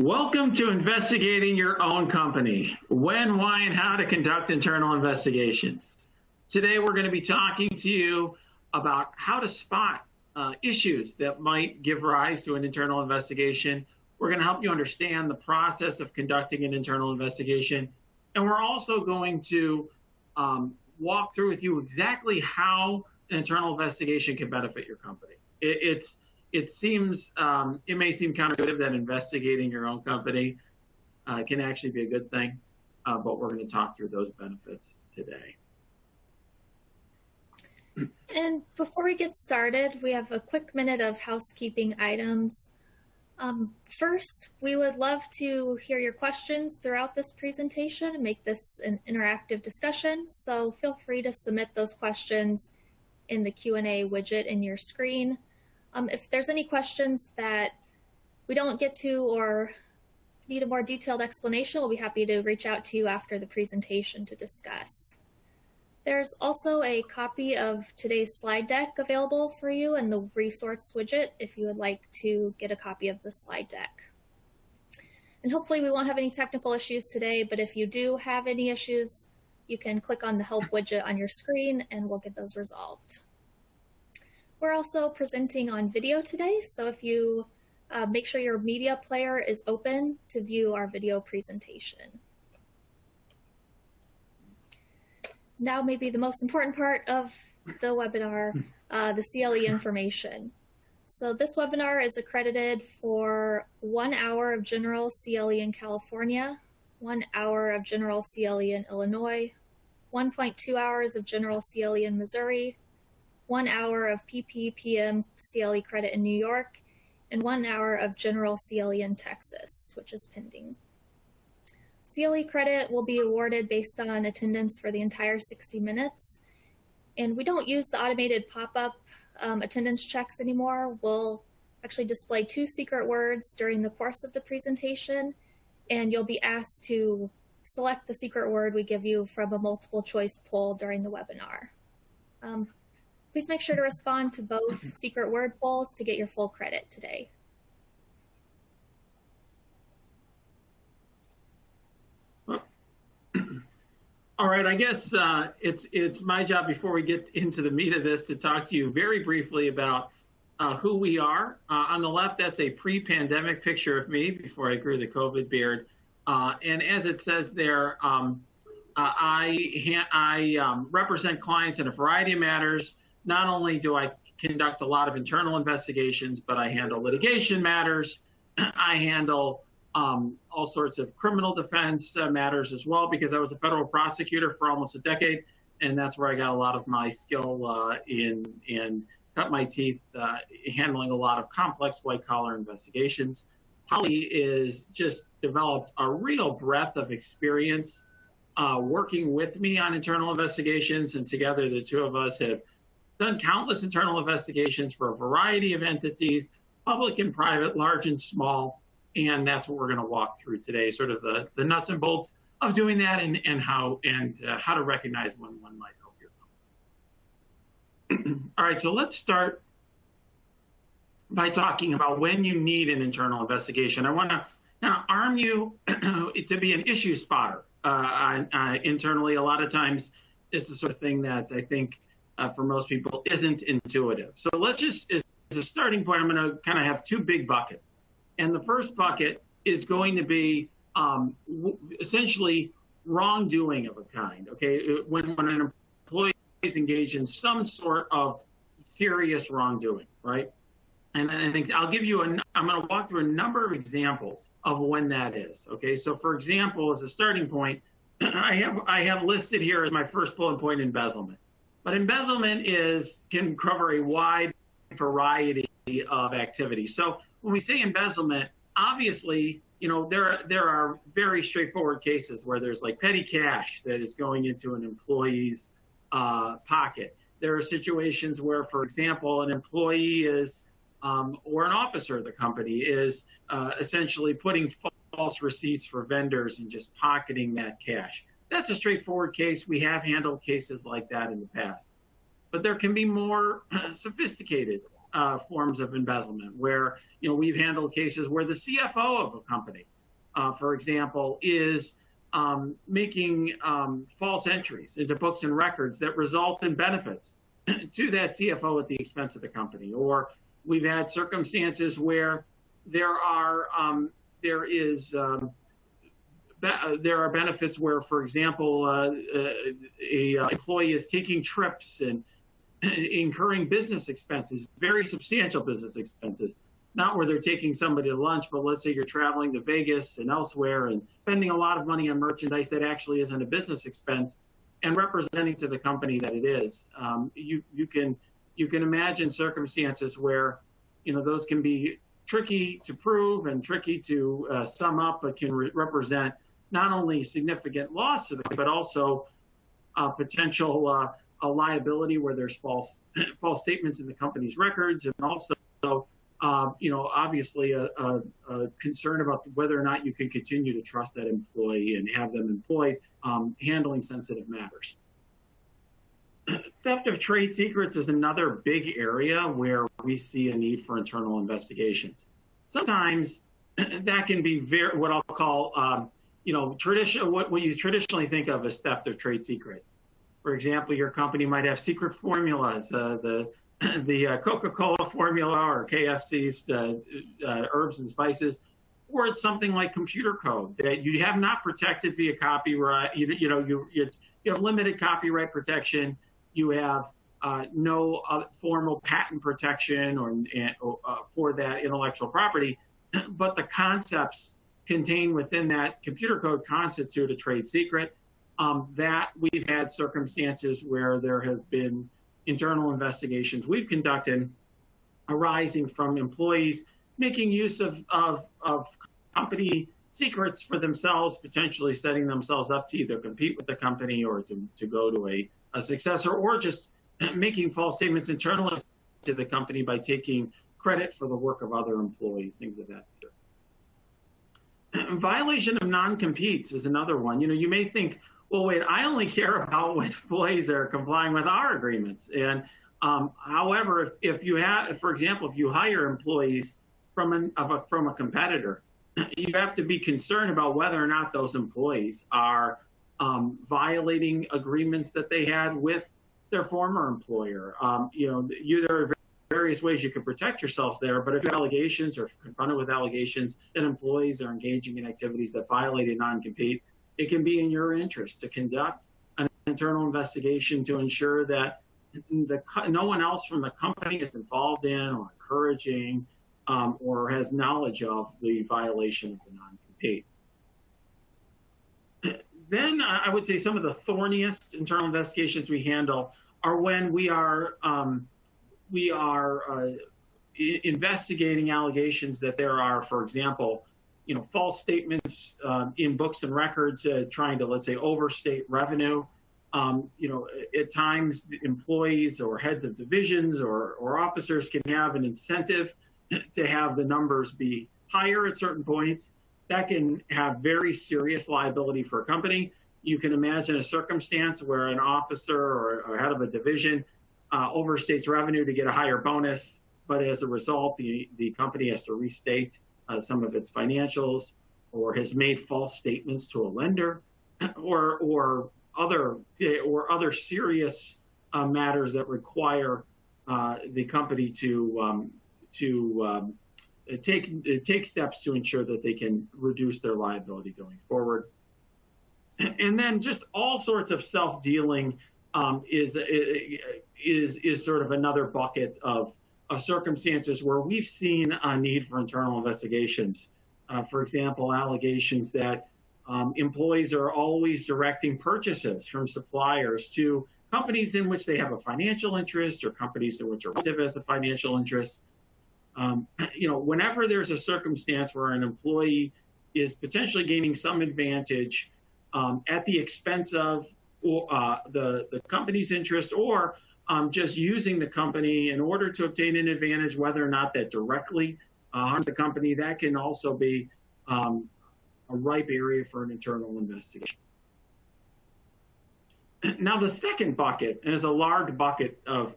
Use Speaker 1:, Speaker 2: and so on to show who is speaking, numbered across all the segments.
Speaker 1: Welcome to Investigating Your Own Company, when, why, and how to conduct internal investigations. Today we're going to be talking to you about how to spot issues that might give rise to an internal investigation. We're going to help you understand the process of conducting an internal investigation. And we're also going to walk through with you exactly how an internal investigation can benefit your company. It may seem counterintuitive that investigating your own company can actually be a good thing, but we're going to talk through those benefits today.
Speaker 2: And before we get started, we have a quick minute of housekeeping items. First, we would love to hear your questions throughout this presentation and make this an interactive discussion. So feel free to submit those questions in the Q&A widget in your screen. If there's any questions that we don't get to or need a more detailed explanation, we'll be happy to reach out to you after the presentation to discuss. There's also a copy of today's slide deck available for you in the resource widget if you would like to get a copy of the slide deck. And hopefully we won't have any technical issues today, but if you do have any issues, you can click on the help widget on your screen and we'll get those resolved. We're also presenting on video today, so if you make sure your media player is open to view our video presentation. Now maybe the most important part of the webinar, the CLE information. So this webinar is accredited for 1 hour of general CLE in California, 1 hour of general CLE in Illinois, 1.2 hours of general CLE in Missouri, 1 hour of PPPM CLE credit in New York, and 1 hour of general CLE in Texas, which is pending. CLE credit will be awarded based on attendance for the entire 60 minutes. And we don't use the automated pop-up attendance checks anymore. We'll actually display 2 secret words during the course of the presentation, and you'll be asked to select the secret word we give you from a multiple choice poll during the webinar. Please make sure to respond to both secret word polls to get your full credit today.
Speaker 1: All right, I guess it's my job before we get into the meat of this to talk to you very briefly about who we are. On the left, that's a pre-pandemic picture of me before I grew the COVID beard. And as it says there, I represent clients in a variety of matters. Not only do I conduct a lot of internal investigations, but I handle litigation matters. I handle all sorts of criminal defense matters as well, because I was a federal prosecutor for almost a decade, and that's where I got a lot of my skill in cut my teeth handling a lot of complex white-collar investigations. Holly is just developed a real breadth of experience working with me on internal investigations, and together the two of us have done countless internal investigations for a variety of entities, public and private, large and small, and that's what we're going to walk through today, sort of the nuts and bolts of doing that and how to recognize when one might help your company. All right, so let's start by talking about when you need an internal investigation. I want to now arm you to be an issue spotter. Internally, a lot of times it's the sort of thing that I think for most people isn't intuitive. So let's just, as a starting point, I'm going to kind of have 2 big buckets. And the first bucket is going to be essentially wrongdoing of a kind, okay? When an employee is engaged in some sort of serious wrongdoing, right? And I think I'm going to walk through a number of examples of when that is, okay? So for example, as a starting point, I have listed here as my first bullet point embezzlement. But embezzlement can cover a wide variety of activities. So when we say embezzlement, obviously, you know, there are very straightforward cases where there's like petty cash that is going into an employee's pocket. There are situations where, for example, an employee is, or an officer of the company is essentially putting false receipts for vendors and just pocketing that cash. That's a straightforward case. We have handled cases like that in the past. But there can be more sophisticated forms of embezzlement, where we've handled cases where the CFO of a company, for example, is making false entries into books and records that result in benefits to that CFO at the expense of the company. Or we've had circumstances where there are benefits where, for example, a employee is taking trips and incurring business expenses, very substantial business expenses, not where they're taking somebody to lunch, but let's say you're traveling to Vegas and elsewhere and spending a lot of money on merchandise that actually isn't a business expense and representing to the company that it is. You can imagine circumstances where those can be tricky to prove and tricky to sum up, but can represent not only significant loss to the company, but also potential a liability where there's false statements in the company's records, and also obviously a concern about whether or not you can continue to trust that employee and have them employed handling sensitive matters. Theft of trade secrets is another big area where we see a need for internal investigations. Sometimes that can be what I'll call what you traditionally think of as theft of trade secrets. For example, your company might have secret formulas, the Coca-Cola formula or KFC's herbs and spices, or it's something like computer code that you have not protected via copyright. You have limited copyright protection. You have no formal patent protection for that intellectual property, but the concepts contained within that computer code constitute a trade secret. That we've had circumstances where there have been internal investigations we've conducted arising from employees making use of company secrets for themselves, potentially setting themselves up to either compete with the company or to go to a successor, or just making false statements internally to the company by taking credit for the work of other employees, things of that nature. Violation of non-competes is another one. You may think, well, wait, I only care about when employees are complying with our agreements. And however, if you have, for example, if you hire employees from a competitor, you have to be concerned about whether or not those employees are violating agreements that they had with their former employer. There are various ways you can protect yourselves there, but if you have allegations or confronted with allegations that employees are engaging in activities that violate a non-compete, it can be in your interest to conduct an internal investigation to ensure that no one else from the company is involved in or encouraging or has knowledge of the violation of the non-compete. Then I would say some of the thorniest internal investigations we handle are when we are investigating allegations that there are, for example, false statements in books and records trying to, let's say, overstate revenue. At times, employees or heads of divisions or officers can have an incentive to have the numbers be higher at certain points. That can have very serious liability for a company. You can imagine a circumstance where an officer or head of a division overstates revenue to get a higher bonus, but as a result, the company has to restate some of its financials, or has made false statements to a lender, or other serious matters that require the company to take steps to ensure that they can reduce their liability going forward. And then just all sorts of self-dealing is sort of another bucket of circumstances where we've seen a need for internal investigations. For example, allegations that employees are always directing purchases from suppliers to companies in which they have a financial interest, or companies in which are relative as a financial interest. Whenever there's a circumstance where an employee is potentially gaining some advantage at the expense of the company's interest, or just using the company in order to obtain an advantage, whether or not that directly harms the company, that can also be a ripe area for an internal investigation. Now, the second bucket, and is a large bucket of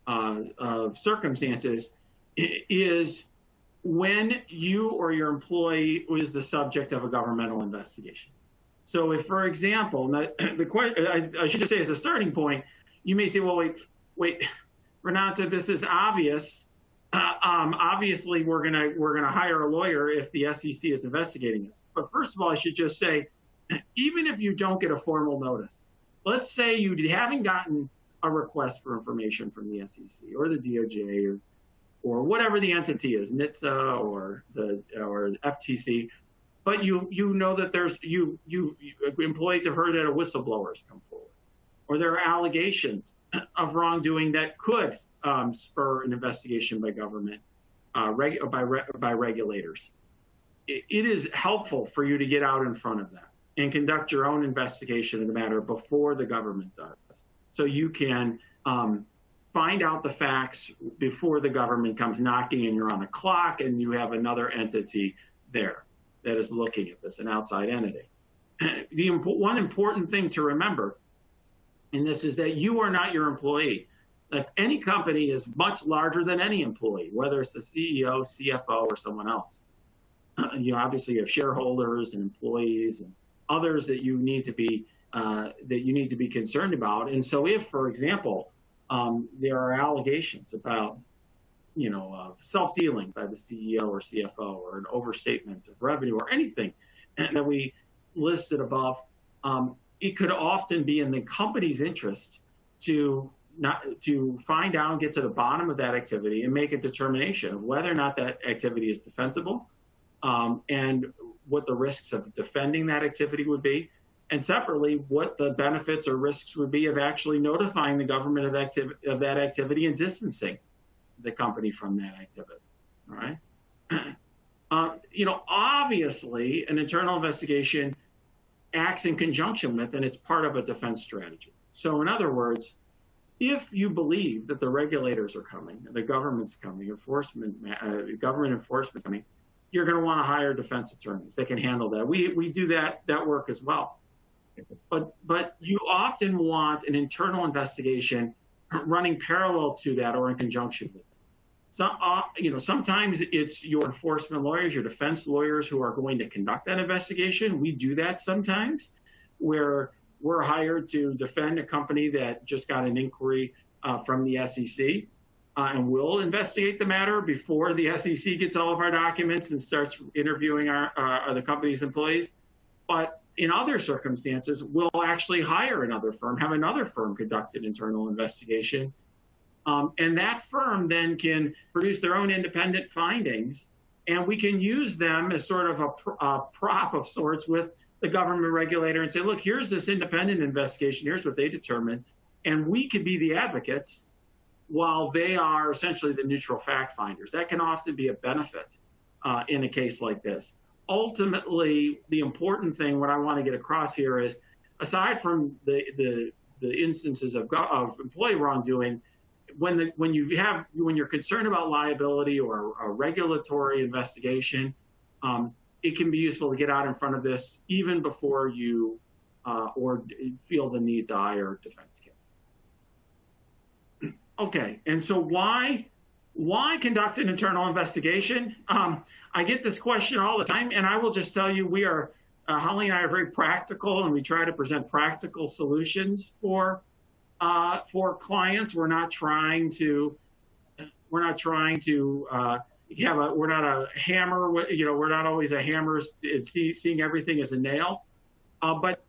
Speaker 1: of circumstances is when you or your employee was the subject of a governmental investigation. So if, for example, I should just say as a starting point, you may say, well, wait, Renato, this is obvious. Obviously, we're gonna hire a lawyer if the SEC is investigating us. But first of all, I should just say, even if you don't get a formal notice, let's say you haven't gotten a request for information from the SEC or the DOJ or whatever the entity is, NHTSA or FTC, but you know that there's employees have heard that a whistleblower has come forward, or there are allegations of wrongdoing that could spur an investigation by government, by regulators. It is helpful for you to get out in front of that and conduct your own investigation of the matter before the government does, so you can find out the facts before the government comes knocking and you're on the clock and you have another entity there that is looking at this, an outside entity. The one important thing to remember in this is that you are not your employee. Like, any company is much larger than any employee, whether it's the CEO, CFO, or someone else. Obviously you have shareholders and employees and others that you need to be concerned about. And so if, for example, there are allegations about self-dealing by the CEO or CFO, or an overstatement of revenue, or anything that we listed above, it could often be in the company's interest to find out and get to the bottom of that activity and make a determination of whether or not that activity is defensible, and what the risks of defending that activity would be, and separately, what the benefits or risks would be of actually notifying the government of that activity and distancing the company from that activity. All right. Obviously, an internal investigation acts in conjunction with, and it's part of a defense strategy. So in other words, if you believe that the regulators are coming, the government's coming, government enforcement coming, you're going to want to hire defense attorneys that can handle that. We do that work as well. But you often want an internal investigation running parallel to that or in conjunction with it. Sometimes it's your enforcement lawyers, your defense lawyers who are going to conduct that investigation. We do that sometimes, where we're hired to defend a company that just got an inquiry from the SEC, and we'll investigate the matter before the SEC gets all of our documents and starts interviewing the company's employees. But in other circumstances, we'll actually hire another firm, have another firm conduct an internal investigation. And that firm then can produce their own independent findings, and we can use them as sort of a prop of sorts with the government regulator and say, look, here's this independent investigation, here's what they determined, and we could be the advocates while they are essentially the neutral fact finders. That can often be a benefit in a case like this. Ultimately, the important thing, what I want to get across here is, aside from the instances of employee wrongdoing, when you're concerned about liability or a regulatory investigation, it can be useful to get out in front of this even before you or feel the need to hire defense kits. Okay, and so why conduct an internal investigation? I get this question all the time, and I will just tell you, Holly and I are very practical, and we try to present practical solutions for clients. We're not a hammer. We're not always a hammer seeing everything as a nail. But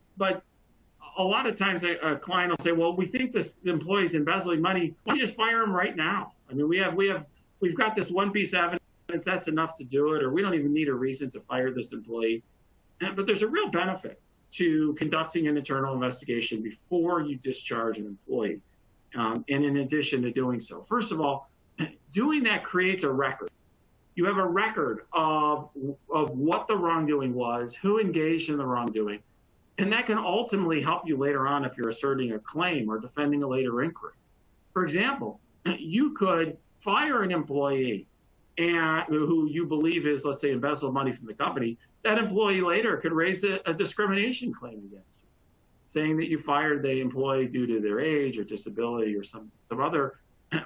Speaker 1: a lot of times a client will say, well, we think this employee's embezzling money. Why don't you just fire him right now? I mean, we've got this one piece of evidence that's enough to do it, or we don't even need a reason to fire this employee. But there's a real benefit to conducting an internal investigation before you discharge an employee. And in addition to doing so, first of all, doing that creates a record. You have a record of what the wrongdoing was, who engaged in the wrongdoing, and that can ultimately help you later on if you're asserting a claim or defending a later inquiry. For example, you could fire an employee who you believe is, let's say, embezzled money from the company. That employee later could raise a discrimination claim against you, saying that you fired the employee due to their age or disability or some other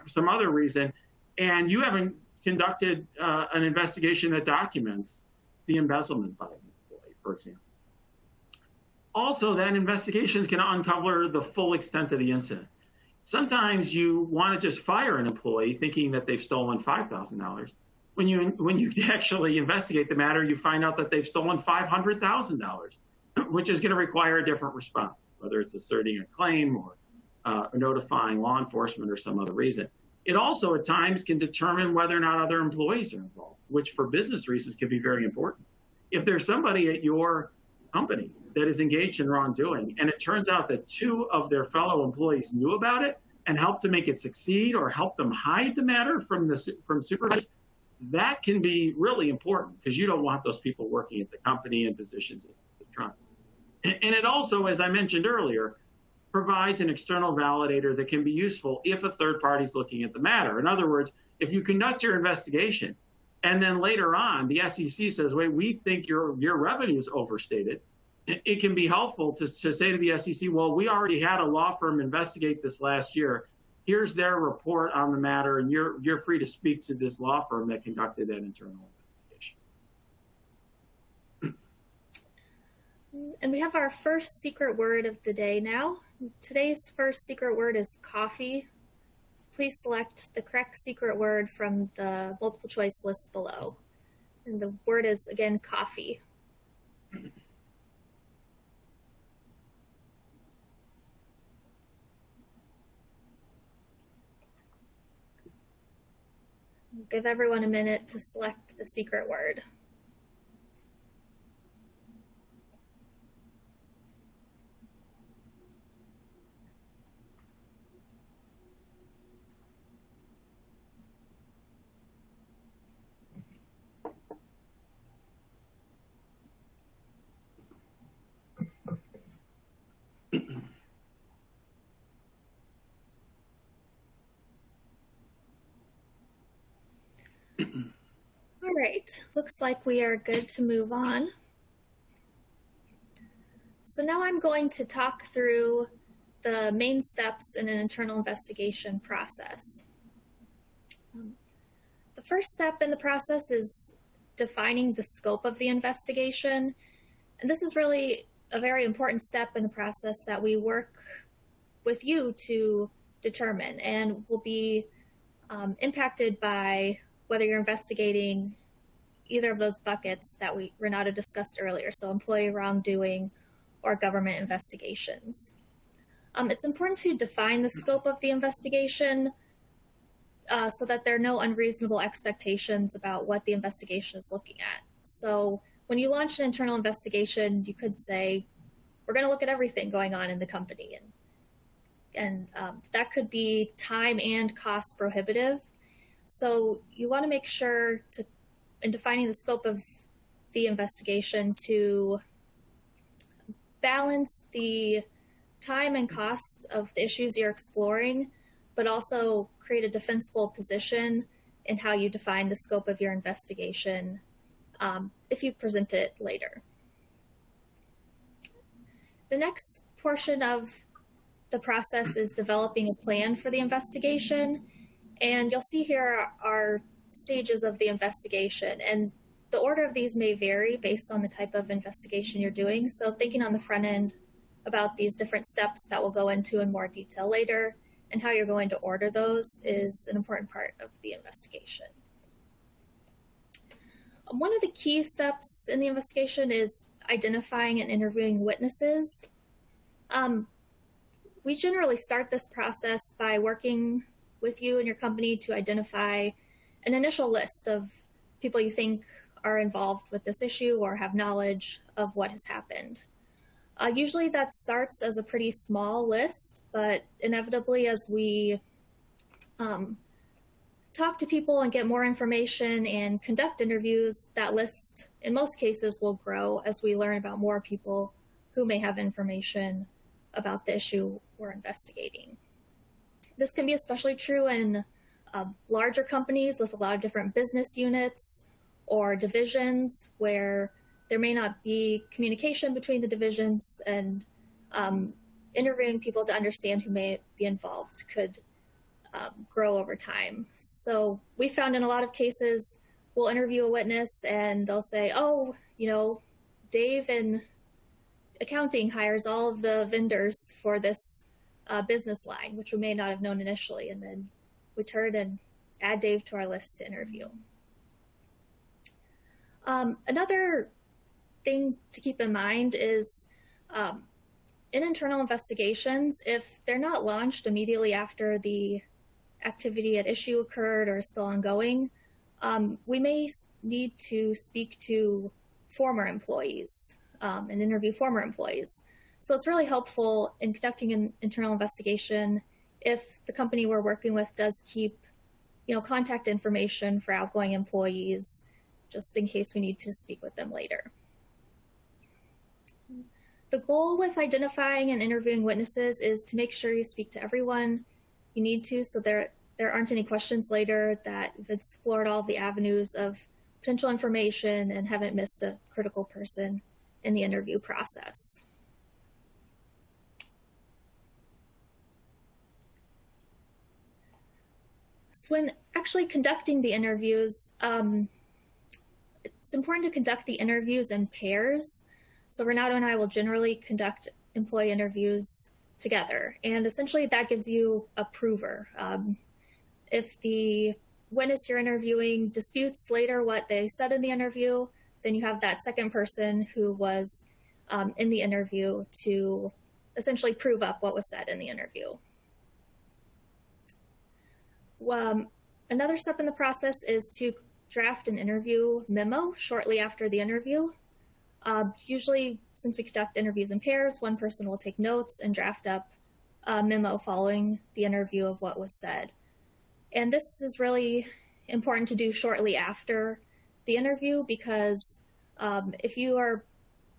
Speaker 1: some other reason, and you haven't conducted an investigation that documents the embezzlement by an employee, for example. Also, that investigation is going to uncover the full extent of the incident. Sometimes you want to just fire an employee thinking that they've stolen $5,000. When you actually investigate the matter, you find out that they've stolen $500,000, which is going to require a different response, whether it's asserting a claim or notifying law enforcement or some other reason. It also at times can determine whether or not other employees are involved, which for business reasons can be very important. If there's somebody at your company that is engaged in wrongdoing, and it turns out that 2 of their fellow employees knew about it and helped to make it succeed or helped them hide the matter from supervisors, that can be really important because you don't want those people working at the company in positions of trust. And it also, as I mentioned earlier, provides an external validator that can be useful if a third party is looking at the matter. In other words, if you conduct your investigation and then later on the SEC says, wait, we think your revenue is overstated, it can be helpful to say to the SEC, well, we already had a law firm investigate this last year. Here's their report on the matter, and you're free to speak to this law firm that conducted that internal investigation.
Speaker 2: And we have our first secret word of the day now. Today's first secret word is coffee. So please select the correct secret word from the multiple choice list below. And the word is, again, coffee. Give everyone a minute to select the secret word. All right, looks like we are good to move on. So now I'm going to talk through the main steps in an internal investigation process. The first step in the process is defining the scope of the investigation. And this is really a very important step in the process that we work with you to determine and will be impacted by whether you're investigating either of those buckets that Renato discussed earlier, so employee wrongdoing or government investigations. It's important to define the scope of the investigation so that there are no unreasonable expectations about what the investigation is looking at. So when you launch an internal investigation, you could say, we're going to look at everything going on in the company. And that could be time and cost prohibitive. So you want to make sure in defining the scope of the investigation to balance the time and cost of the issues you're exploring, but also create a defensible position in how you define the scope of your investigation if you present it later. The next portion of the process is developing a plan for the investigation. And you'll see here are stages of the investigation. And the order of these may vary based on the type of investigation you're doing. So thinking on the front end about these different steps that we'll go into in more detail later and how you're going to order those is an important part of the investigation. One of the key steps in the investigation is identifying and interviewing witnesses. We generally start this process by working with you and your company to identify an initial list of people you think are involved with this issue or have knowledge of what has happened. Usually that starts as a pretty small list, but inevitably as we talk to people and get more information and conduct interviews, that list in most cases will grow as we learn about more people who may have information about the issue we're investigating. This can be especially true in larger companies with a lot of different business units or divisions where there may not be communication between the divisions, and interviewing people to understand who may be involved could grow over time. So we found in a lot of cases, we'll interview a witness and they'll say, oh, Dave in accounting hires all of the vendors for this business line, which we may not have known initially. And then we turn and add Dave to our list to interview. Another thing to keep in mind is in internal investigations, if they're not launched immediately after the activity at issue occurred or is still ongoing, we may need to speak to former employees and interview former employees. So it's really helpful in conducting an internal investigation if the company we're working with does keep contact information for outgoing employees, just in case we need to speak with them later. The goal with identifying and interviewing witnesses is to make sure you speak to everyone you need to, so there aren't any questions later that you've explored all of the avenues of potential information and haven't missed a critical person in the interview process. So when actually conducting the interviews, it's important to conduct the interviews in pairs. So Renato and I will generally conduct employee interviews together. And essentially that gives you a prover. If the witness you're interviewing disputes later what they said in the interview, then you have that second person who was in the interview to essentially prove up what was said in the interview. Another step in the process is to draft an interview memo shortly after the interview. Usually, since we conduct interviews in pairs, one person will take notes and draft up a memo following the interview of what was said. And this is really important to do shortly after the interview because if you are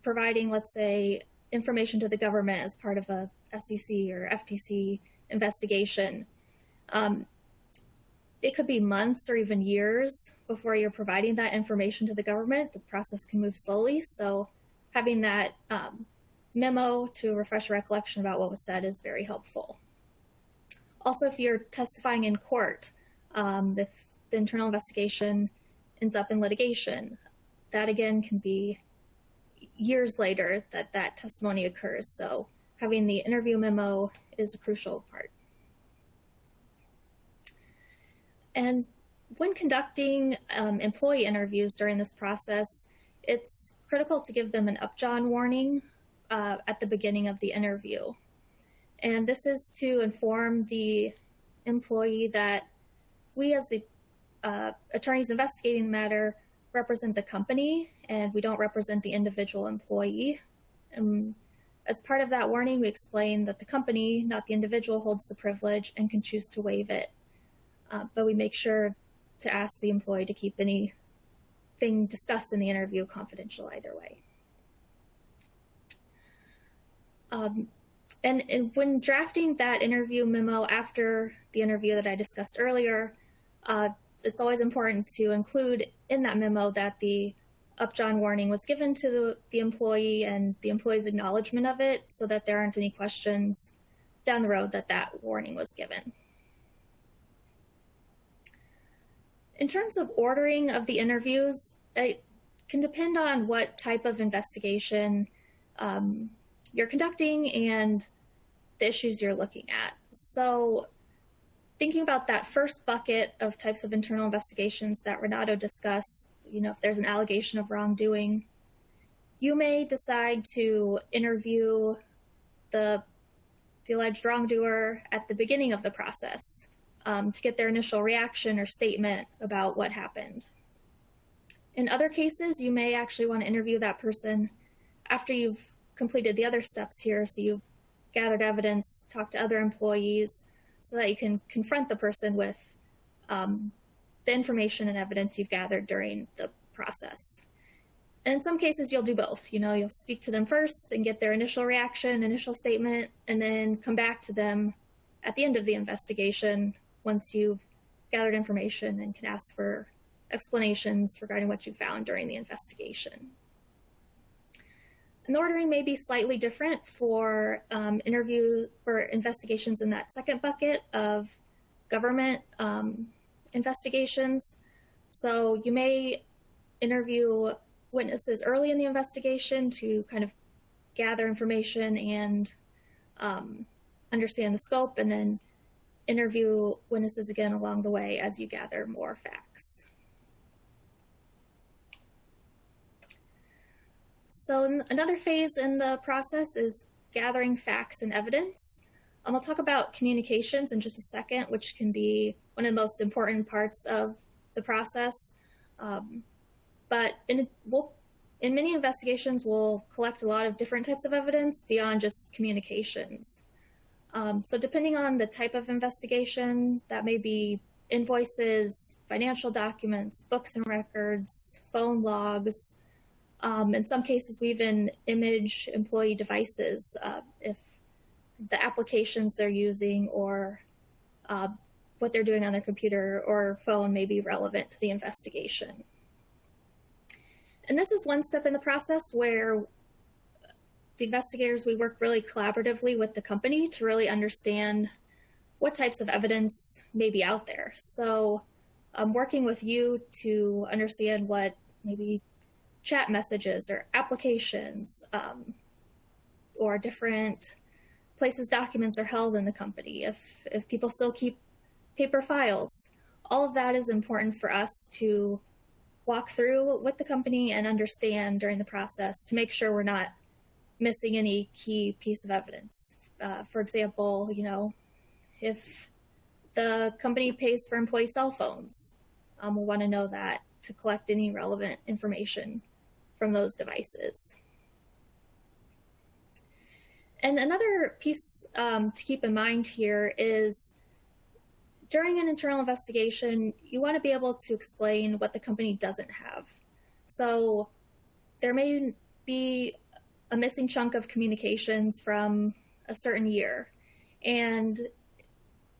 Speaker 2: providing, let's say, information to the government as part of a SEC or FTC investigation, it could be months or even years before you're providing that information to the government. The process can move slowly, so having that memo to refresh your recollection about what was said is very helpful. Also, if you're testifying in court, if the internal investigation ends up in litigation, that again can be years later that that testimony occurs. So having the interview memo is a crucial part. And when conducting employee interviews during this process, it's critical to give them an upjohn warning at the beginning of the interview. And this is to inform the employee that we, as the attorneys investigating the matter, represent the company and we don't represent the individual employee. As part of that warning, we explain that the company, not the individual, holds the privilege and can choose to waive it. But we make sure to ask the employee to keep anything discussed in the interview confidential either way. And when drafting that interview memo after the interview that I discussed earlier, it's always important to include in that memo that the upjohn warning was given to the employee and the employee's acknowledgement of it so that there aren't any questions down the road that that warning was given. In terms of ordering of the interviews, it can depend on what type of investigation you're conducting and the issues you're looking at. So thinking about that first bucket of types of internal investigations that Renato discussed, if there's an allegation of wrongdoing, you may decide to interview the alleged wrongdoer at the beginning of the process to get their initial reaction or statement about what happened. In other cases, you may actually want to interview that person after you've completed the other steps here, so you've gathered evidence, talked to other employees, so that you can confront the person with the information and evidence you've gathered during the process. And in some cases, you'll do both. You'll speak to them first and get their initial reaction, initial statement, and then come back to them at the end of the investigation once you've gathered information and can ask for explanations regarding what you found during the investigation. And the ordering may be slightly different for investigations in that second bucket of government investigations. So you may interview witnesses early in the investigation to kind of gather information and understand the scope, and then interview witnesses again along the way as you gather more facts. So another phase in the process is gathering facts and evidence. I'll talk about communications in just a second, which can be one of the most important parts of the process. But in many investigations, we'll collect a lot of different types of evidence beyond just communications. So depending on the type of investigation, that may be invoices, financial documents, books and records, phone logs. In some cases, we even image employee devices if the applications they're using or what they're doing on their computer or phone may be relevant to the investigation. And this is one step in the process where the investigators, we work really collaboratively with the company to really understand what types of evidence may be out there. So I'm working with you to understand what maybe chat messages or applications or different places documents are held in the company, if people still keep paper files. All of that is important for us to walk through with the company and understand during the process to make sure we're not missing any key piece of evidence. For example, if the company pays for employee cell phones, we'll want to know that to collect any relevant information from those devices. And another piece to keep in mind here is during an internal investigation, you want to be able to explain what the company doesn't have. So there may be a missing chunk of communications from a certain year. And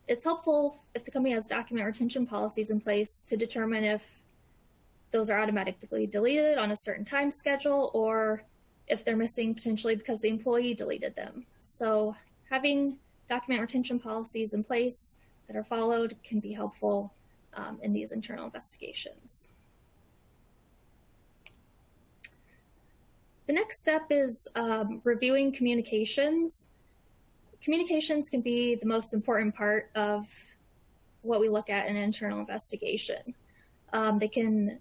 Speaker 2: it's helpful if the company has document retention policies in place to determine if those are automatically deleted on a certain time schedule or if they're missing potentially because the employee deleted them. So having document retention policies in place that are followed can be helpful in these internal investigations. The next step is reviewing communications. Communications can be the most important part of what we look at in an internal investigation. They can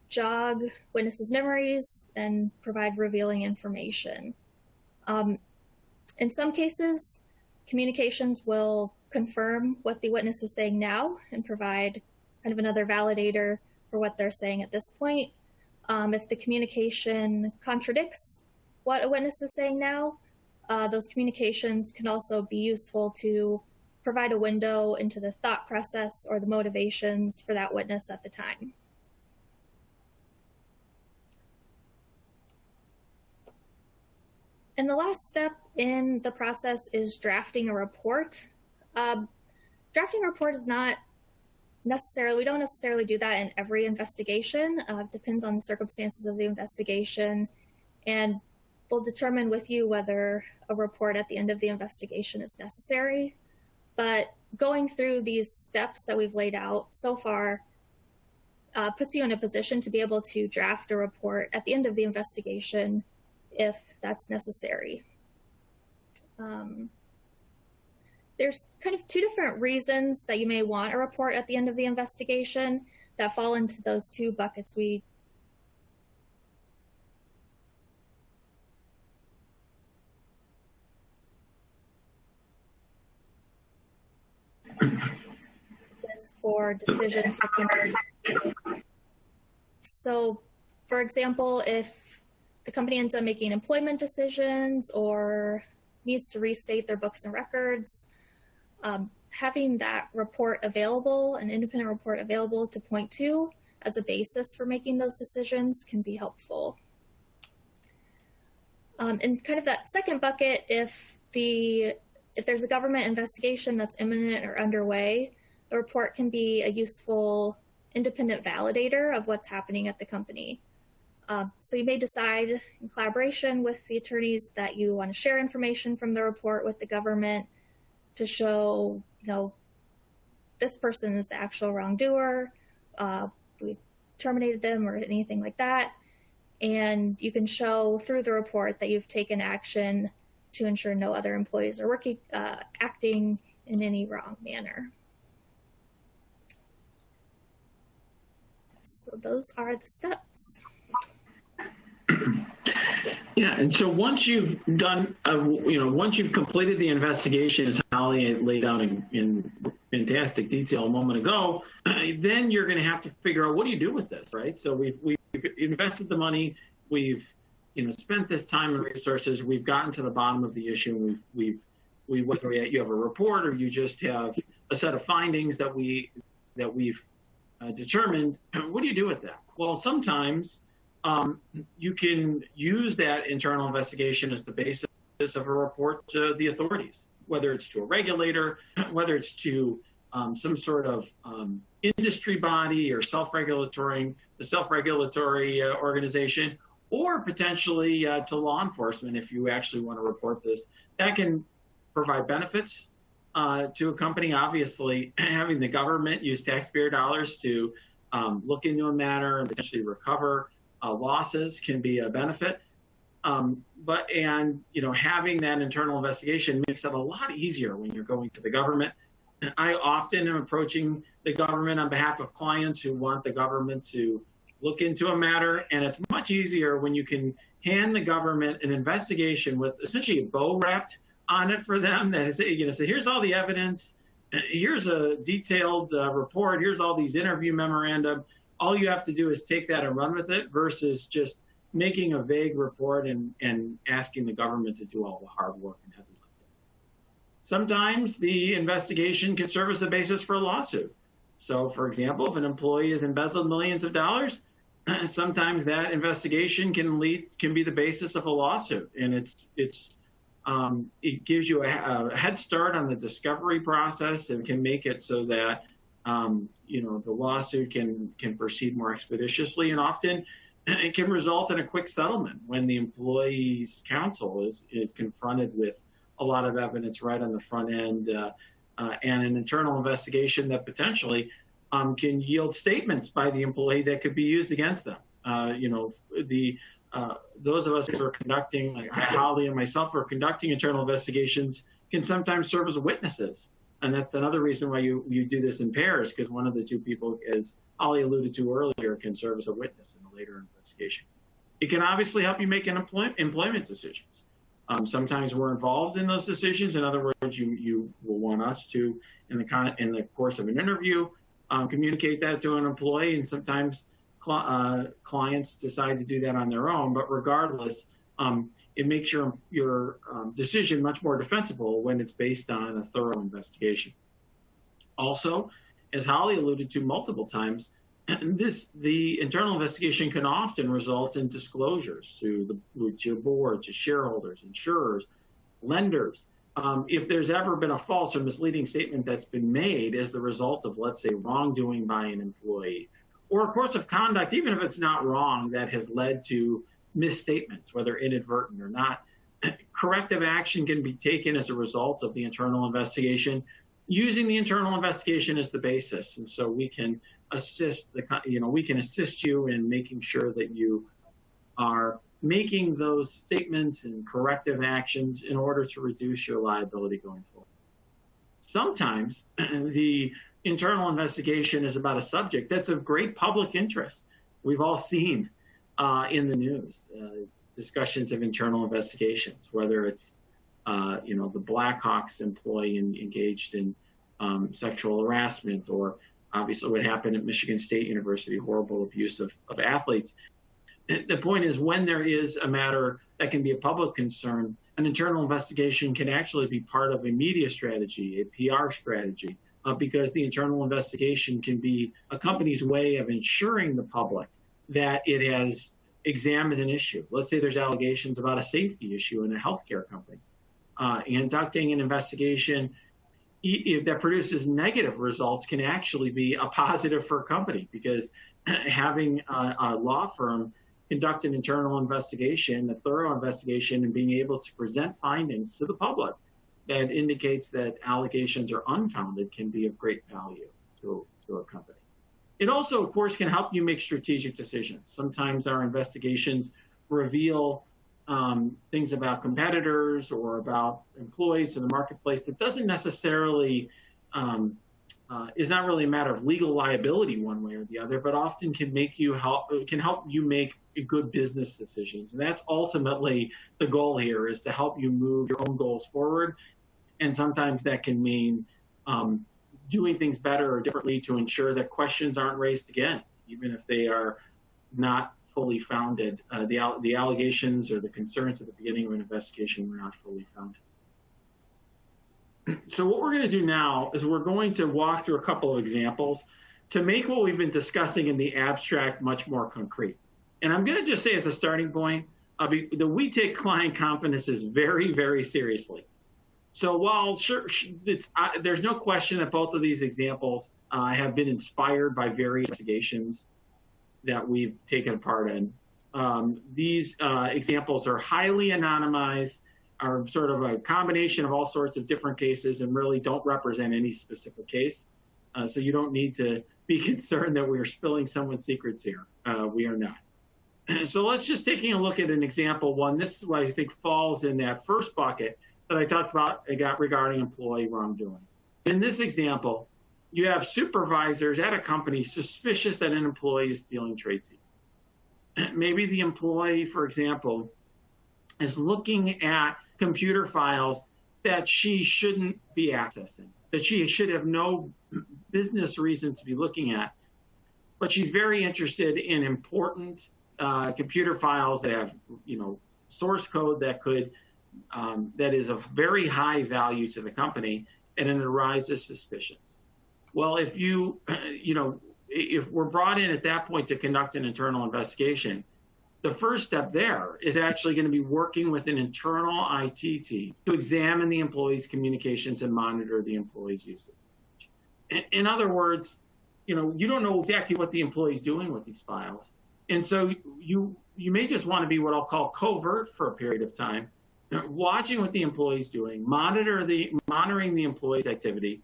Speaker 2: jog witnesses' memories and provide revealing information. In some cases, communications will confirm what the witness is saying now and provide kind of another validator for what they're saying at this point. If the communication contradicts what a witness is saying now, those communications can also be useful to provide a window into the thought process or the motivations for that witness at the time. And the last step in the process is drafting a report. Drafting a report is not necessarily, we don't necessarily do that in every investigation. It depends on the circumstances of the investigation, and we'll determine with you whether a report at the end of the investigation is necessary. But going through these steps that we've laid out so far puts you in a position to be able to draft a report at the end of the investigation if that's necessary. There's kind of two different reasons that you may want a report at the end of the investigation that fall into those two buckets we for decisions that can be. So, for example, if the company ends up making employment decisions or needs to restate their books and records, having that report available, an independent report available to point to as a basis for making those decisions can be helpful. And kind of that second bucket, if there's a government investigation that's imminent or underway, the report can be a useful independent validator of what's happening at the company. So you may decide in collaboration with the attorneys that you want to share information from the report with the government to show, this person is the actual wrongdoer, we've terminated them or anything like that. And you can show through the report that you've taken action to ensure no other employees are acting in any wrong manner. So those are the steps.
Speaker 1: Yeah, and so once you've done, once you've completed the investigation, as Holly laid out in fantastic detail a moment ago, then you're going to have to figure out what do you do with this, right? So we've invested the money, we've spent this time and resources, we've gotten to the bottom of the issue, and whether you have a report or you just have a set of findings that we've determined. What do you do with that? Well, sometimes you can use that internal investigation as the basis of a report to the authorities, whether it's to a regulator, whether it's to some sort of industry body or self-regulatory organization, or potentially to law enforcement if you actually want to report this. That can provide benefits to a company. Obviously, having the government use taxpayer dollars to look into a matter and potentially recover losses can be a benefit. Having that internal investigation makes it a lot easier when you're going to the government. I often am approaching the government on behalf of clients who want the government to look into a matter, and it's much easier when you can hand the government an investigation with essentially a bow wrapped on it for them that is, so here's all the evidence, here's a detailed report, here's all these interview memorandum. All you have to do is take that and run with it versus just making a vague report and asking the government to do all the hard work and heavy lifting. Sometimes the investigation can serve as the basis for a lawsuit. So, for example, if an employee has embezzled millions of dollars, sometimes that investigation can be the basis of a lawsuit, and it gives you a head start on the discovery process and can make it so that the lawsuit can proceed more expeditiously, and often it can result in a quick settlement when the employee's counsel is confronted with a lot of evidence right on the front end, and an internal investigation that potentially can yield statements by the employee that could be used against them. Those of us who are conducting, like Holly and myself, who are conducting internal investigations can sometimes serve as witnesses. And that's another reason why you do this in pairs, because one of the two people, as Holly alluded to earlier, can serve as a witness in a later investigation. It can obviously help you make an employment decisions. Sometimes we're involved in those decisions. In other words, you will want us to, in the course of an interview, communicate that to an employee, and sometimes clients decide to do that on their own. But regardless, it makes your decision much more defensible when it's based on a thorough investigation. Also, as Holly alluded to multiple times, the internal investigation can often result in disclosures to your board, to shareholders, insurers, lenders. If there's ever been a false or misleading statement that's been made as the result of, let's say, wrongdoing by an employee, or a course of conduct, even if it's not wrong, that has led to misstatements, whether inadvertent or not, corrective action can be taken as a result of the internal investigation, using the internal investigation as the basis. And so we can assist you in making sure that you are making those statements and corrective actions in order to reduce your liability going forward. Sometimes the internal investigation is about a subject that's of great public interest. We've all seen in the news discussions of internal investigations, whether it's the Blackhawks employee engaged in sexual harassment, or obviously what happened at Michigan State University, horrible abuse of athletes. The point is, when there is a matter that can be a public concern, an internal investigation can actually be part of a media strategy, a PR strategy, because the internal investigation can be a company's way of ensuring the public that it has examined an issue. Let's say there's allegations about a safety issue in a healthcare company. Conducting an investigation that produces negative results can actually be a positive for a company, because having a law firm conduct an internal investigation, a thorough investigation, and being able to present findings to the public that indicates that allegations are unfounded can be of great value to a company. It also, of course, can help you make strategic decisions. Sometimes our investigations reveal things about competitors or about employees in the marketplace that doesn't necessarily is not really a matter of legal liability one way or the other, but often can help you make good business decisions. And that's ultimately the goal here, is to help you move your own goals forward. And sometimes that can mean doing things better or differently to ensure that questions aren't raised again, even if they are not fully founded. The allegations or the concerns at the beginning of an investigation were not fully founded. So what we're going to do now is we're going to walk through a couple of examples to make what we've been discussing in the abstract much more concrete. And I'm going to just say as a starting point that we take client confidences very, very seriously. So while there's no question that both of these examples have been inspired by various investigations that we've taken part in, these examples are highly anonymized, are sort of a combination of all sorts of different cases and really don't represent any specific case. So you don't need to be concerned that we are spilling someone's secrets here. We are not. So let's just taking a look at an example one. This is what I think falls in that first bucket that I talked about regarding employee wrongdoing. In this example, you have supervisors at a company suspicious that an employee is stealing trade secrets. Maybe the employee, for example, is looking at computer files that she shouldn't be accessing, that she should have no business reason to be looking at, but she's very interested in important computer files that have, source code that could that is of very high value to the company, and it arises suspicions. Well, if if we're brought in at that point to conduct an internal investigation, the first step there is actually going to be working with an internal IT team to examine the employee's communications and monitor the employee's usage. In other words, you don't know exactly what the employee is doing with these files. And so you may just want to be what I'll call covert for a period of time, watching what the employee is doing, monitoring the employee's activity,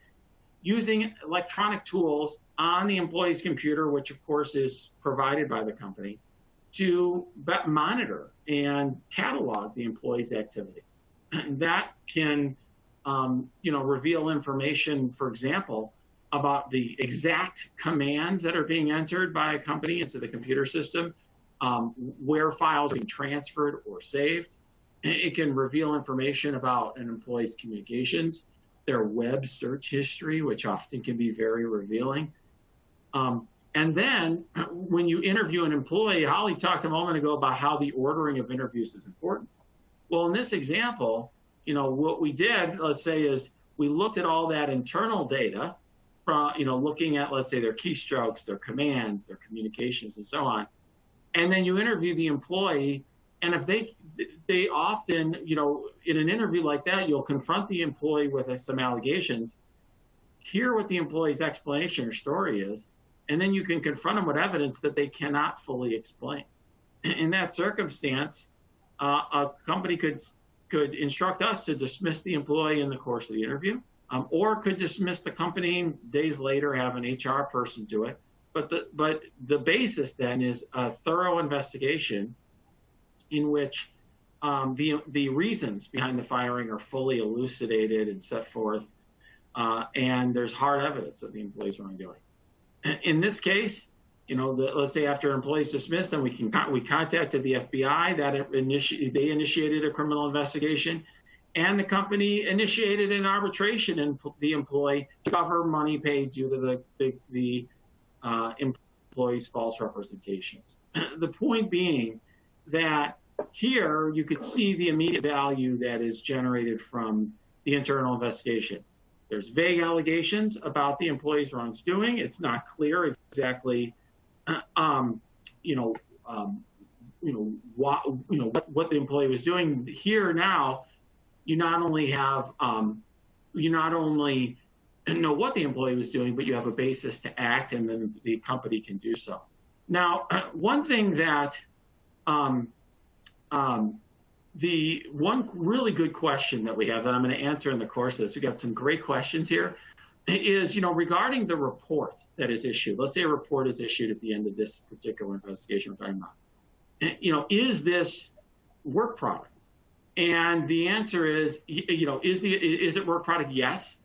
Speaker 1: using electronic tools on the employee's computer, which of course is provided by the company, to monitor and catalog the employee's activity. That can, reveal information, for example, about the exact commands that are being entered by a company into the computer system, where files are being transferred or saved. It can reveal information about an employee's communications, their web search history, which often can be very revealing. And then when you interview an employee, Holly talked a moment ago about how the ordering of interviews is important. Well, in this example, what we did, let's say, is we looked at all that internal data, from, looking at, let's say, their keystrokes, their commands, their communications, and so on. And then you interview the employee, and if they often, in an interview like that, you'll confront the employee with some allegations, hear what the employee's explanation or story is, and then you can confront them with evidence that they cannot fully explain. In that circumstance, a company could instruct us to dismiss the employee in the course of the interview, or could dismiss the company days later, have an HR person do it. But the basis then is a thorough investigation in which the reasons behind the firing are fully elucidated and set forth, and there's hard evidence of the employee's wrongdoing. In this case, let's say after an employee is dismissed, then we contacted the FBI. They initiated a criminal investigation, and the company initiated an arbitration and the employee to cover money paid due to the employee's false representations. The point being that here you could see the immediate value that is generated from the internal investigation. There's vague allegations about the employee's wrongdoing. It's not clear exactly, what the employee was doing. Here now, you not only know what the employee was doing, but you have a basis to act, and then the company can do so. Now, one thing that the one really good question that we have that I'm going to answer in the course of this, we got some great questions here, is, regarding the report that is issued. Let's say a report is issued at the end of this particular investigation we're talking about. Is this work product? And the answer is, is it work product? Yes.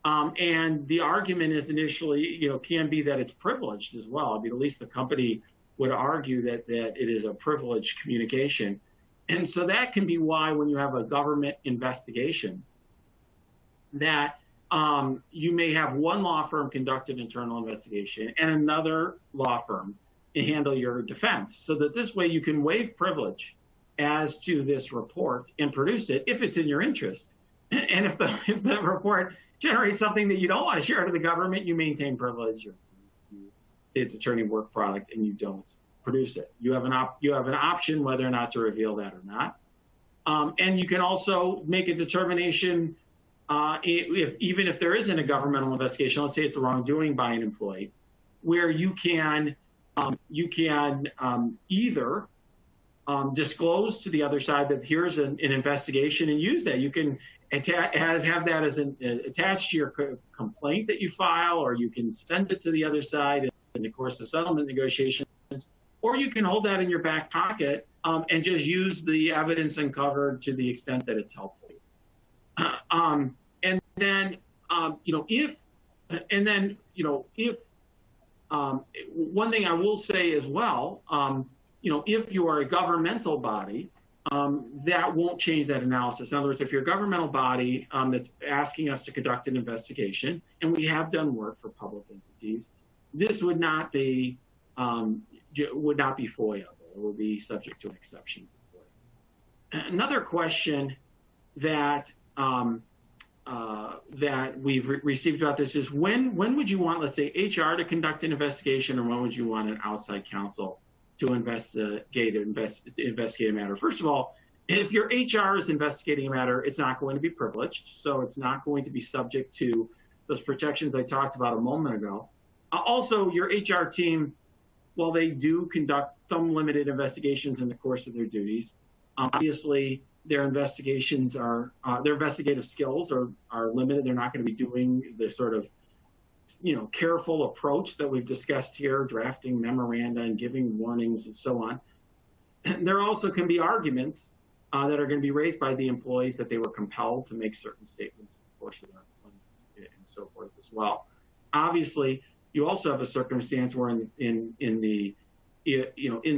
Speaker 1: And the argument is initially, can be that it's privileged as well. I mean, at least the company would argue that it is a privileged communication. And so that can be why when you have a government investigation, that you may have one law firm conduct an internal investigation and another law firm to handle your defense, so that this way you can waive privilege as to this report and produce it if it's in your interest. And if the report generates something that you don't want to share to the government, you maintain privilege, or you say it's attorney work product and you don't produce it. You have an option whether or not to reveal that or not. And you can also make a determination even if there isn't a governmental investigation. Let's say it's wrongdoing by an employee, where you can either disclose to the other side that here's an investigation and use that. You can have that as attached to your complaint that you file, or you can send it to the other side in the course of settlement negotiations, or you can hold that in your back pocket and just use the evidence uncovered to the extent that it's helpful. And then, one thing I will say as well, if you are a governmental body, that won't change that analysis. In other words, if you're a governmental body that's asking us to conduct an investigation, and we have done work for public entities, this would not be FOIA. It will be subject to an exception to FOIA. Another question that we've received about this is when would you want, let's say, HR to conduct an investigation, or when would you want an outside counsel to investigate a matter? First of all, if your HR is investigating a matter, it's not going to be privileged, so it's not going to be subject to those protections I talked about a moment ago. Also, your HR team, while they do conduct some limited investigations in the course of their duties, obviously their investigations their investigative skills are limited. They're not going to be doing the sort of careful approach that we've discussed here, drafting memoranda and giving warnings and so on. And there also can be arguments that are going to be raised by the employees that they were compelled to make certain statements in the course of their employment and so forth as well. Obviously, you also have a circumstance where in the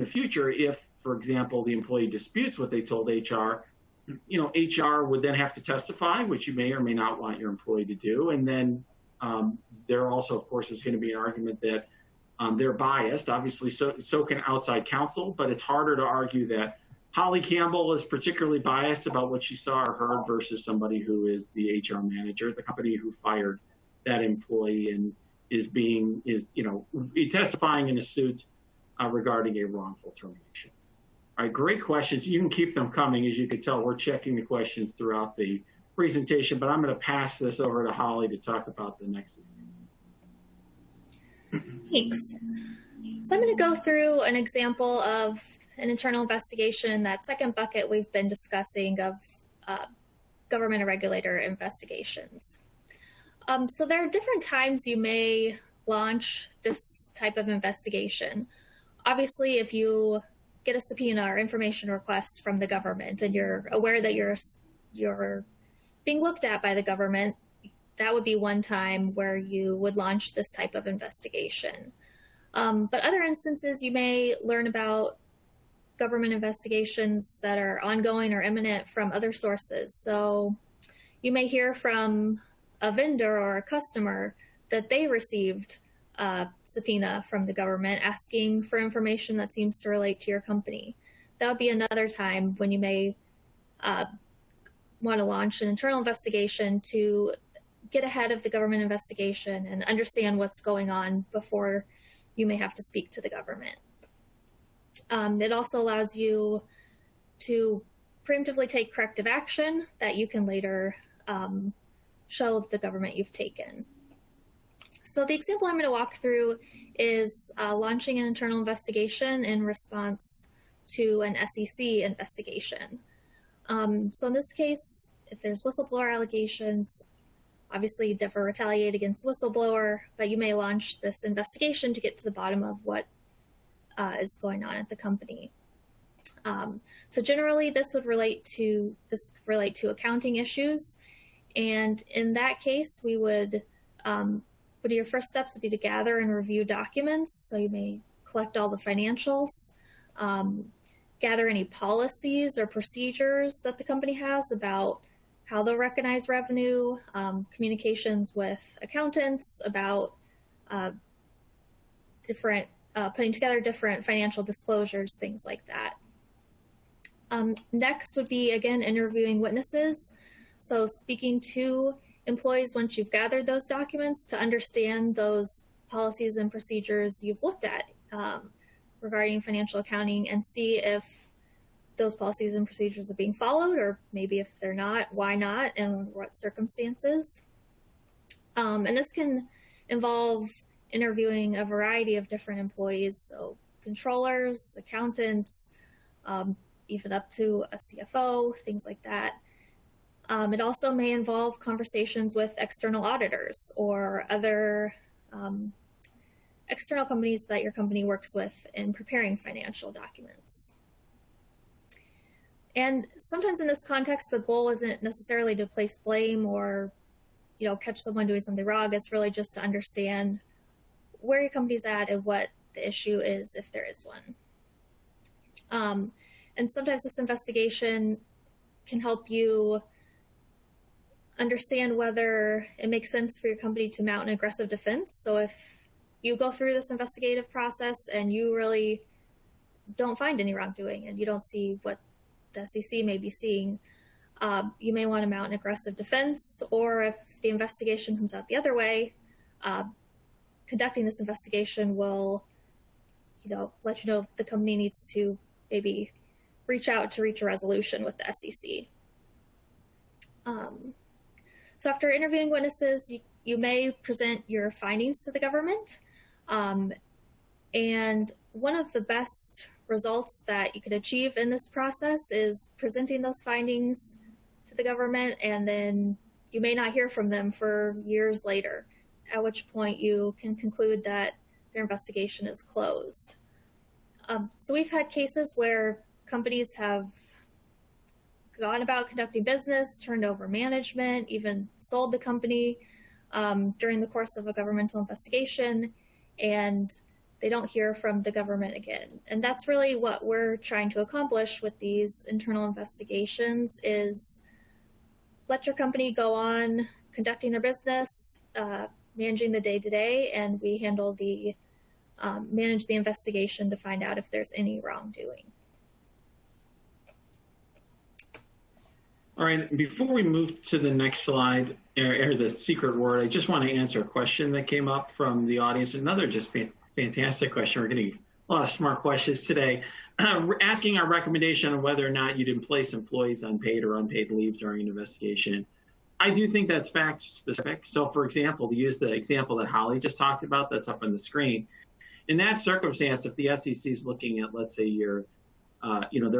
Speaker 1: future, if, for example, the employee disputes what they told HR, HR would then have to testify, which you may or may not want your employee to do. And then there also, of course, is going to be an argument that they're biased. Obviously, so can outside counsel, but it's harder to argue that Holly Campbell is particularly biased about what she saw or heard versus somebody who is the HR manager at the company who fired that employee and is testifying in a suit regarding a wrongful termination. All right, great questions. You can keep them coming. As you can tell, we're checking the questions throughout the presentation, but I'm going to pass this over to Holly to talk about the next example.
Speaker 2: Thanks. So I'm going to go through an example of an internal investigation in that second bucket we've been discussing of government and regulator investigations. So there are different times you may launch this type of investigation. Obviously, if you get a subpoena or information request from the government and you're aware that you're being looked at by the government, that would be one time where you would launch this type of investigation. But other instances, you may learn about government investigations that are ongoing or imminent from other sources. So you may hear from a vendor or a customer that they received a subpoena from the government asking for information that seems to relate to your company. That would be another time when you may want to launch an internal investigation to get ahead of the government investigation and understand what's going on before you may have to speak to the government. It also allows you to preemptively take corrective action that you can later show the government you've taken. So the example I'm going to walk through is launching an internal investigation in response to an SEC investigation. So in this case, if there's whistleblower allegations, obviously you'd never retaliate against the whistleblower, but you may launch this investigation to get to the bottom of what is going on at the company. So generally, this would relate to accounting issues, and in that case, we would one of your first steps would be to gather and review documents. So you may collect all the financials, gather any policies or procedures that the company has about how they'll recognize revenue, communications with accountants about putting together different financial disclosures, things like that. Next would be, again, interviewing witnesses. So speaking to employees once you've gathered those documents to understand those policies and procedures you've looked at regarding financial accounting, and see if those policies and procedures are being followed, or maybe if they're not, why not, and what circumstances. And this can involve interviewing a variety of different employees, so controllers, accountants, even up to a CFO, things like that. It also may involve conversations with external auditors or other external companies that your company works with in preparing financial documents. And sometimes in this context, the goal isn't necessarily to place blame or, catch someone doing something wrong. It's really just to understand where your company's at and what the issue is, if there is one. And sometimes this investigation can help you understand whether it makes sense for your company to mount an aggressive defense. So if you go through this investigative process and you really don't find any wrongdoing and you don't see what the SEC may be seeing, you may want to mount an aggressive defense. Or if the investigation comes out the other way, conducting this investigation will, let you know if the company needs to maybe reach out to reach a resolution with the SEC. So after interviewing witnesses, you may present your findings to the government. And one of the best results that you could achieve in this process is presenting those findings to the government, and then you may not hear from them for years later, at which point you can conclude that their investigation is closed. So we've had cases where companies have gone about conducting business, turned over management, even sold the company during the course of a governmental investigation, and they don't hear from the government again. And that's really what we're trying to accomplish with these internal investigations, is let your company go on conducting their business, managing the day-to-day, and we handle manage the investigation to find out if there's any wrongdoing.
Speaker 1: All right, before we move to the next slide, or the secret word, I just want to answer a question that came up from the audience. Another just fantastic question. We're getting a lot of smart questions today. Asking our recommendation on whether or not you'd place employees on paid or unpaid leave during an investigation. I do think that's fact specific. So for example, to use the example that Holly just talked about that's up on the screen, in that circumstance, if the SEC is looking at, let's say they're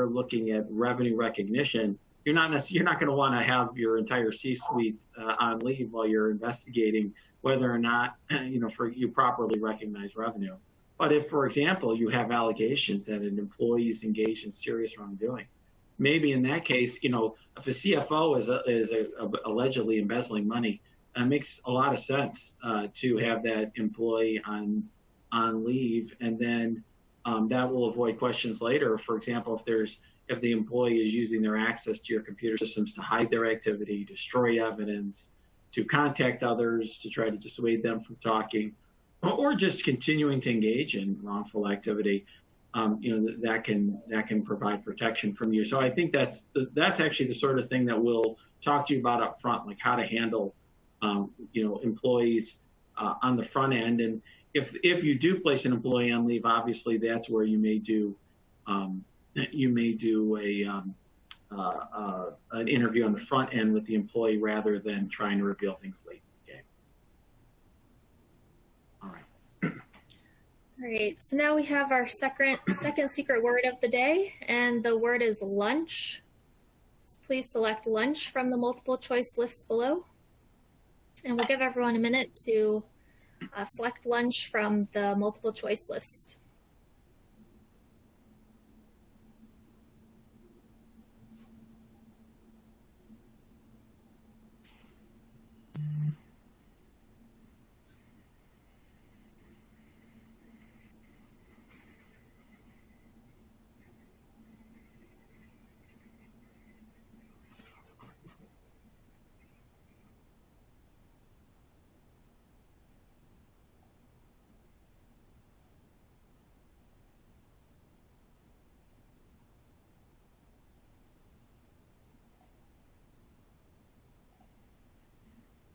Speaker 1: looking at revenue recognition, you're not going to want to have your entire C-suite on leave while you're investigating whether or not you properly recognize revenue. But if, for example, you have allegations that an employee is engaged in serious wrongdoing, maybe in that case, if a CFO is allegedly embezzling money, it makes a lot of sense to have that employee on leave, and then that will avoid questions later. For example, if the employee is using their access to your computer systems to hide their activity, destroy evidence, to contact others to try to dissuade them from talking, or just continuing to engage in wrongful activity, that can provide protection from you. So I think that's actually the sort of thing that we'll talk to you about up front, like how to handle employees on the front end. And if you do place an employee on leave, obviously that's where you may do an interview on the front end with the employee rather than trying to reveal things late in the game. All right.
Speaker 2: All right, so now we have our second secret word of the day, and the word is lunch. So please select lunch from the multiple choice lists below. And we'll give everyone a minute to select lunch from the multiple choice list.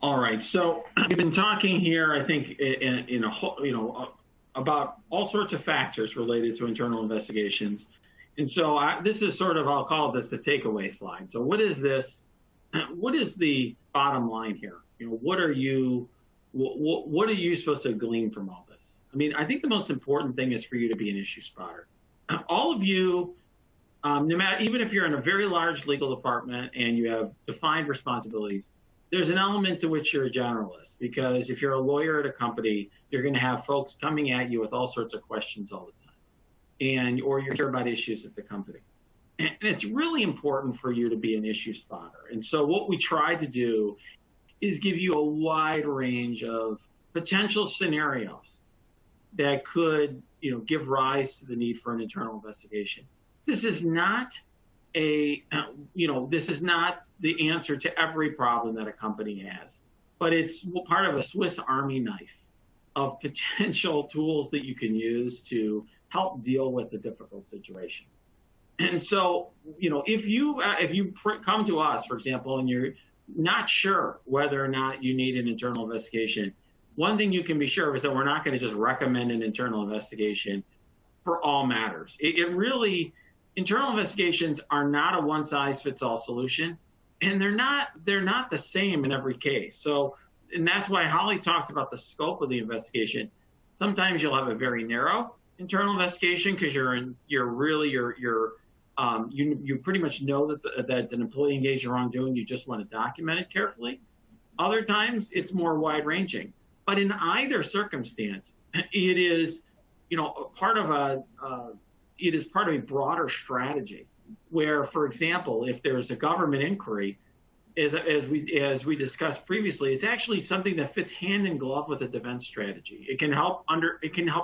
Speaker 1: All right, so we've been talking here, I think, in a whole, about all sorts of factors related to internal investigations. And so this is sort of, I'll call this the takeaway slide. So what is this? What is the bottom line here? What are you supposed to glean from all this? I mean, I think the most important thing is for you to be an issue spotter. All of you, no matter, even if you're in a very large legal department and you have defined responsibilities, there's an element to which you're a generalist, because if you're a lawyer at a company, you're going to have folks coming at you with all sorts of questions all the time, or you care about issues at the company. And it's really important for you to be an issue spotter. And so what we try to do is give you a wide range of potential scenarios that could, give rise to the need for an internal investigation. This is not this is not the answer to every problem that a company has, but it's part of a Swiss Army knife of potential tools that you can use to help deal with a difficult situation. And so, if you come to us, for example, and you're not sure whether or not you need an internal investigation, one thing you can be sure of is that we're not going to just recommend an internal investigation for all matters. Internal investigations are not a one-size-fits-all solution, and they're not the same in every case. So, and that's why Holly talked about the scope of the investigation. Sometimes you'll have a very narrow internal investigation because you pretty much know that an employee engaged in wrongdoing. You just want to document it carefully. Other times it's more wide-ranging. But in either circumstance, it is part of a broader strategy where, for example, if there's a government inquiry, as we discussed previously, it's actually something that fits hand in glove with the defense strategy. It can help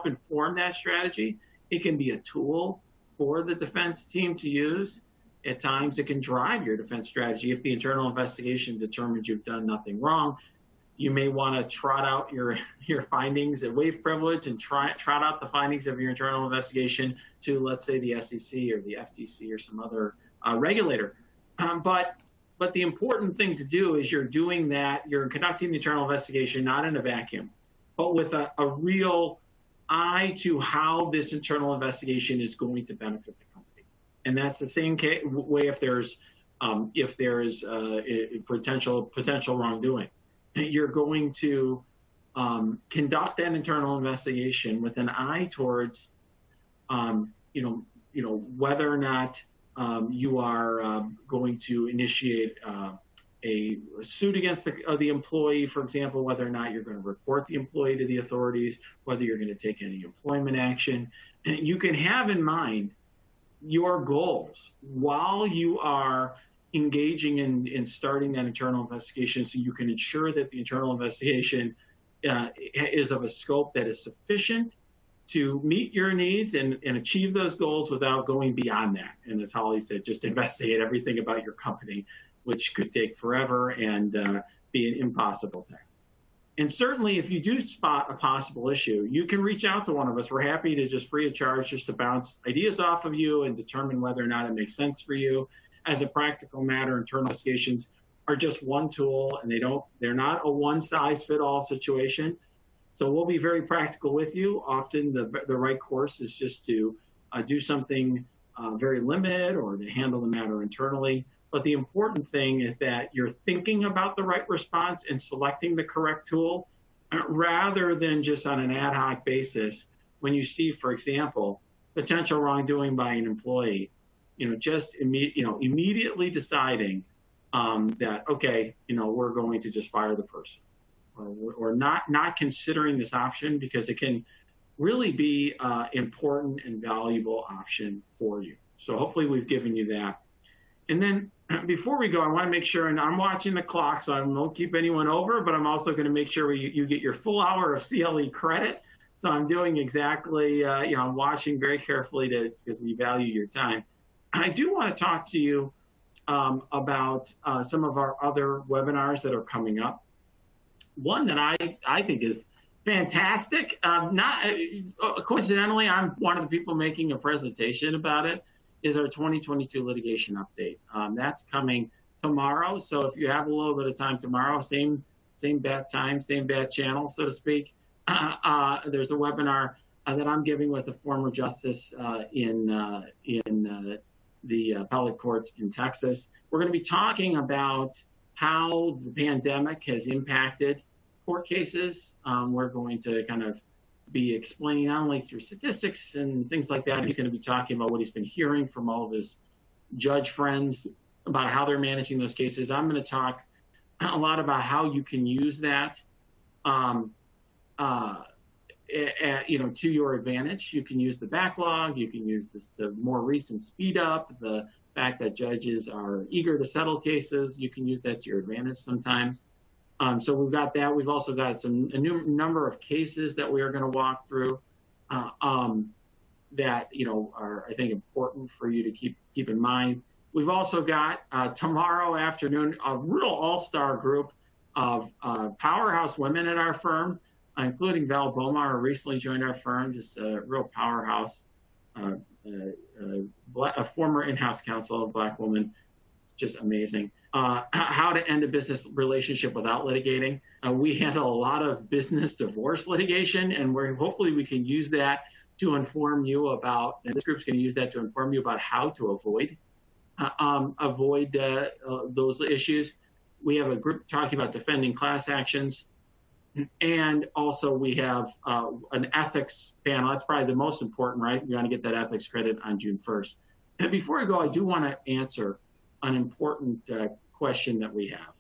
Speaker 1: inform that strategy. It can be a tool for the defense team to use. At times, it can drive your defense strategy. If the internal investigation determines you've done nothing wrong, you may want to trot out your findings and waive privilege and trot out the findings of your internal investigation to, let's say, the SEC or the FTC or some other regulator. But the important thing to do is you're doing that. You're conducting the internal investigation not in a vacuum, but with a real eye to how this internal investigation is going to benefit the company. And that's the same way if there's potential wrongdoing. You're going to conduct that internal investigation with an eye towards, whether or not you are going to initiate a suit against the employee, for example, whether or not you're going to report the employee to the authorities, whether you're going to take any employment action. And you can have in mind your goals while you are engaging in starting that internal investigation, so you can ensure that the internal investigation is of a scope that is sufficient to meet your needs and achieve those goals without going beyond that. And as Holly said, just investigate everything about your company, which could take forever and be an impossible task. And certainly, if you do spot a possible issue, you can reach out to one of us. We're happy to just free of charge just to bounce ideas off of you and determine whether or not it makes sense for you. As a practical matter, internal investigations are just one tool, and they're not a one-size-fit-all situation. So we'll be very practical with you. Often the right course is just to do something very limited or to handle the matter internally. But the important thing is that you're thinking about the right response and selecting the correct tool rather than just on an ad hoc basis when you see, for example, potential wrongdoing by an employee. just immediately deciding that, okay, we're going to just fire the person, or not considering this option, because it can really be important and valuable option for you. So hopefully we've given you that. And then before we go, I want to make sure, and I'm watching the clock, so I won't keep anyone over, but I'm also going to make sure you get your full hour of CLE credit. So I'm doing exactly, I'm watching very carefully because we value your time. I do want to talk to you about some of our other webinars that are coming up. One that I think is fantastic. Not coincidentally, I'm one of the people making a presentation about it, is our 2022 litigation update. That's coming tomorrow. So if you have a little bit of time tomorrow, same bat time, same bat channel, so to speak. There's a webinar that I'm giving with a former justice in the appellate courts in Texas. We're going to be talking about how the pandemic has impacted court cases. We're going to kind of be explaining not only through statistics and things like that. He's going to be talking about what he's been hearing from all of his judge friends about how they're managing those cases. I'm going to talk a lot about how you can use that to your advantage. You can use the backlog. You can use the more recent speed up, the fact that judges are eager to settle cases. You can use that to your advantage sometimes. So we've got that. We've also got a new number of cases that we are going to walk through that are, I think, important for you to keep in mind. We've also got tomorrow afternoon a real all-star group of powerhouse women at our firm, including Val Bomar, who recently joined our firm, just a real powerhouse, a former in-house counsel, a Black woman, just amazing. How to end a business relationship without litigating. We handle a lot of business divorce litigation, and hopefully we can use that to inform you about, and this group's going to use that to inform you about how to avoid those issues. We have a group talking about defending class actions. And also we have an ethics panel. That's probably the most important, right? We're going to get that ethics credit on June 1st. And before I go, I do want to answer an important question that we have.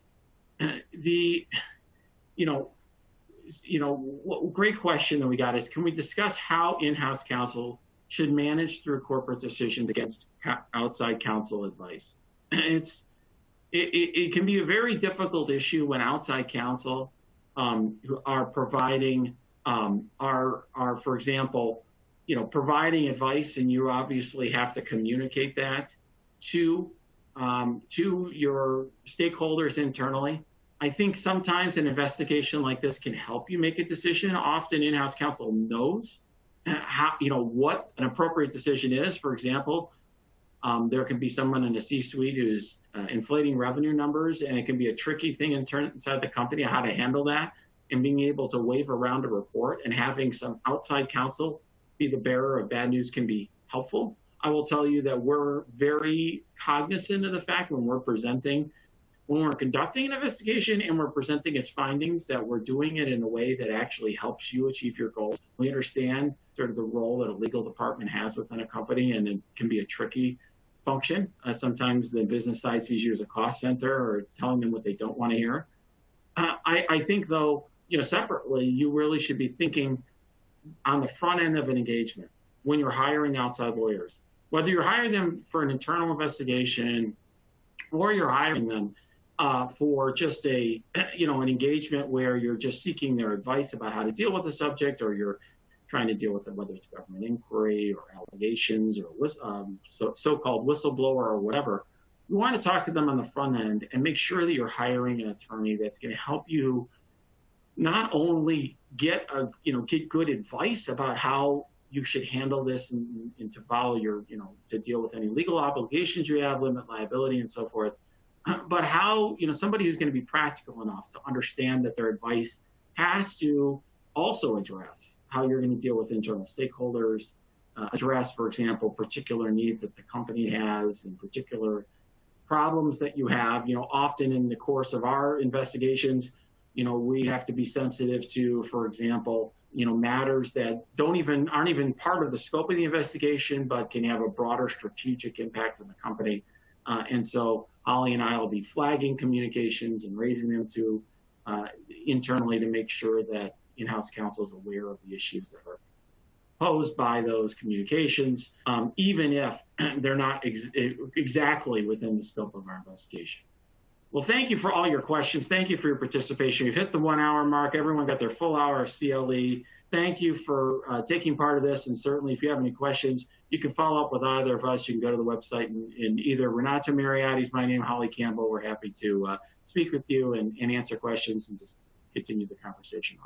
Speaker 1: Great question that we got is, can we discuss how in-house counsel should manage through corporate decisions against outside counsel advice? It can be a very difficult issue when outside counsel who are providing, for example, providing advice, and you obviously have to communicate that to your stakeholders internally. I think sometimes an investigation like this can help you make a decision. Often in-house counsel knows what an appropriate decision is. For example, there can be someone in a C-suite who's inflating revenue numbers, and it can be a tricky thing inside the company how to handle that, and being able to wave around a report and having some outside counsel be the bearer of bad news can be helpful. I will tell you that we're very cognizant of the fact when we're conducting an investigation and we're presenting its findings, that we're doing it in a way that actually helps you achieve your goals. We understand sort of the role that a legal department has within a company, and it can be a tricky function. Sometimes the business side sees you as a cost center or telling them what they don't want to hear. I think, though, separately, you really should be thinking on the front end of an engagement when you're hiring outside lawyers, whether you're hiring them for an internal investigation or you're hiring them for just an engagement where you're just seeking their advice about how to deal with the subject, or you're trying to deal with it, whether it's government inquiry or allegations or so-called whistleblower or whatever. You want to talk to them on the front end and make sure that you're hiring an attorney that's going to help you not only get good advice about how you should handle this and to follow to deal with any legal obligations you have, limit liability and so forth, but how, somebody who's going to be practical enough to understand that their advice has to also address how you're going to deal with internal stakeholders, address, for example, particular needs that the company has and particular problems that you have. Often in the course of our investigations, we have to be sensitive to, for example, matters that aren't even part of the scope of the investigation, but can have a broader strategic impact on the company. And so Holly and I will be flagging communications and raising them to internally to make sure that in-house counsel is aware of the issues that are posed by those communications, even if they're not exactly within the scope of our investigation. Well, thank you for all your questions. Thank you for your participation. We've hit the 1 hour mark. Everyone got their full hour of CLE. Thank you for taking part of this. And certainly if you have any questions, you can follow up with either of us. You can go to the website and either Renato Mariotti is my name, Holly Campbell. We're happy to speak with you and answer questions and just continue the conversation